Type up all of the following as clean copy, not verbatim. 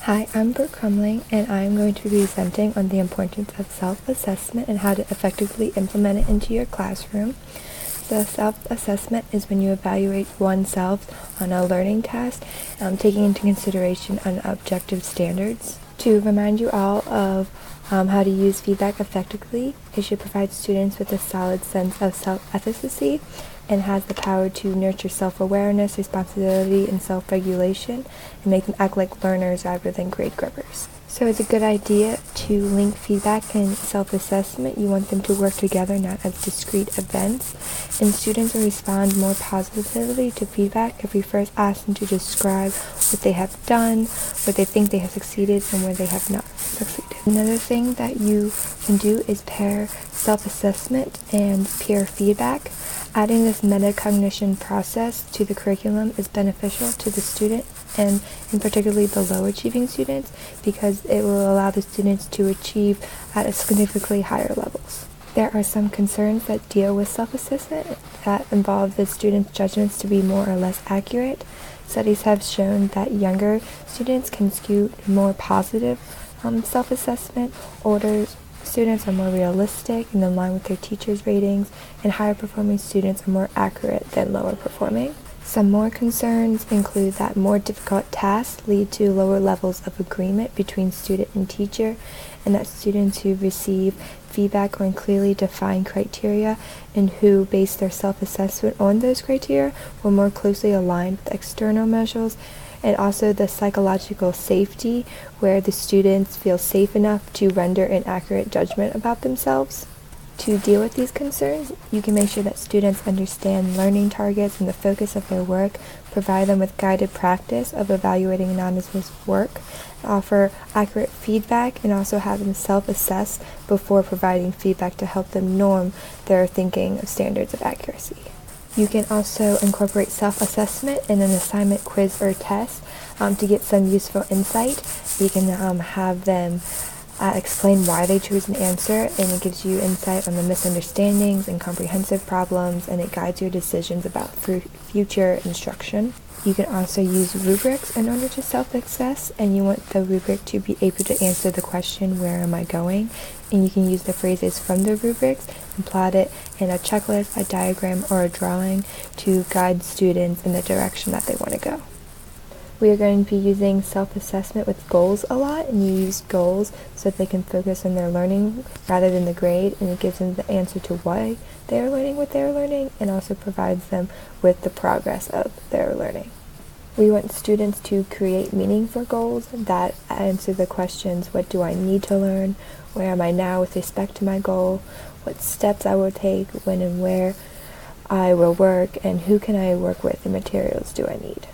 Hi, I'm Brooke Crumling, and I'm going to be presenting on the importance of self-assessment and how to effectively implement it into your classroom. So self-assessment is when you evaluate oneself on a learning task, taking into consideration objective standards. To remind you all of how to use feedback effectively, it should provide students with a solid sense of self-efficacy and has the power to nurture self-awareness, responsibility, and self-regulation, and make them act like learners rather than grade grubbers. So it's a good idea to link feedback and self-assessment. You want them to work together, not as discrete events. And students will respond more positively to feedback if we first ask them to describe what they have done, what they think they have succeeded, and where they have not succeeded. Another thing that you can do is pair self-assessment and peer feedback. Adding this metacognition process to the curriculum is beneficial to the student and in particularly the low achieving students because it will allow the students to achieve at a significantly higher levels. There are some concerns that deal with self-assessment that involve the students' judgments to be more or less accurate. Studies have shown that younger students can skew more positive self-assessment. Older students are more realistic and in line with their teachers' ratings, and higher performing students are more accurate than lower performing. Some more concerns include that more difficult tasks lead to lower levels of agreement between student and teacher, and that students who receive feedback on clearly defined criteria and who base their self-assessment on those criteria will more closely align with external measures, and also the psychological safety where the students feel safe enough to render an accurate judgment about themselves. To deal with these concerns, you can make sure that students understand learning targets and the focus of their work, provide them with guided practice of evaluating anonymous work, offer accurate feedback, and also have them self-assess before providing feedback to help them norm their thinking of standards of accuracy. You can also incorporate self-assessment in an assignment, quiz, or test to get some useful insight. You can have them explain why they choose an answer, and it gives you insight on the misunderstandings and comprehensive problems, and it guides your decisions about future instruction. You can also use rubrics in order to self-assess, and you want the rubric to be able to answer the question, where am I going? And you can use the phrases from the rubrics and plot it in a checklist, a diagram, or a drawing to guide students in the direction that they want to go. We are going to be using self-assessment with goals a lot, and you use goals so that they can focus on their learning rather than the grade, and it gives them the answer to why they are learning what they are learning, and also provides them with the progress of their learning. We want students to create meaningful goals that answer the questions, what do I need to learn, where am I now with respect to my goal, what steps I will take, when and where I will work, and who can I work with, and materials do I need.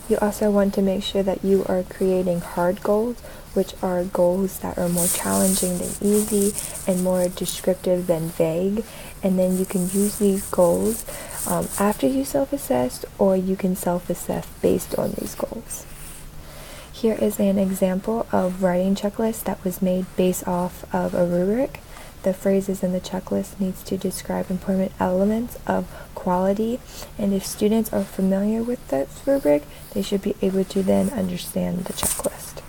You also want to make sure that you are creating hard goals, which are goals that are more challenging than easy and more descriptive than vague. And then you can use these goals after you self-assess, or you can self-assess based on these goals. Here is an example of writing checklist that was made based off of a rubric. The phrases in the checklist needs to describe important elements of quality, and if students are familiar with this rubric, they should be able to then understand the checklist.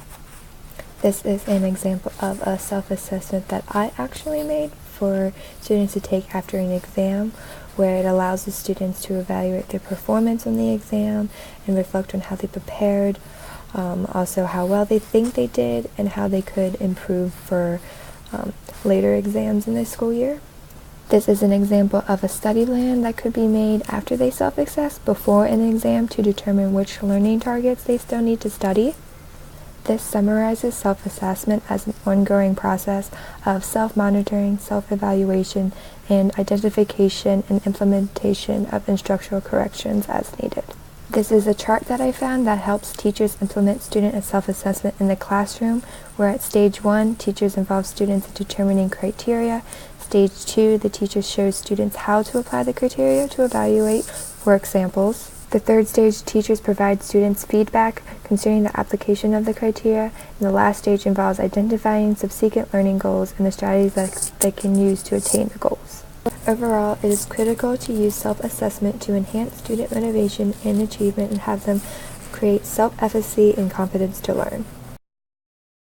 This is an example of a self-assessment that I actually made for students to take after an exam, where it allows the students to evaluate their performance on the exam and reflect on how they prepared, also how well they think they did, and how they could improve for later exams in the school year. This is an example of a study plan that could be made after they self-assess before an exam to determine which learning targets they still need to study. This summarizes self-assessment as an ongoing process of self-monitoring, self-evaluation, and identification and implementation of instructional corrections as needed. This is a chart that I found that helps teachers implement student and self-assessment in the classroom, where at stage 1, teachers involve students in determining criteria. Stage 2, the teacher shows students how to apply the criteria to evaluate work samples. The third stage, teachers provide students feedback concerning the application of the criteria, and the last stage involves identifying subsequent learning goals and the strategies that they can use to attain the goals. Overall, it is critical to use self-assessment to enhance student motivation and achievement and have them create self-efficacy and confidence to learn.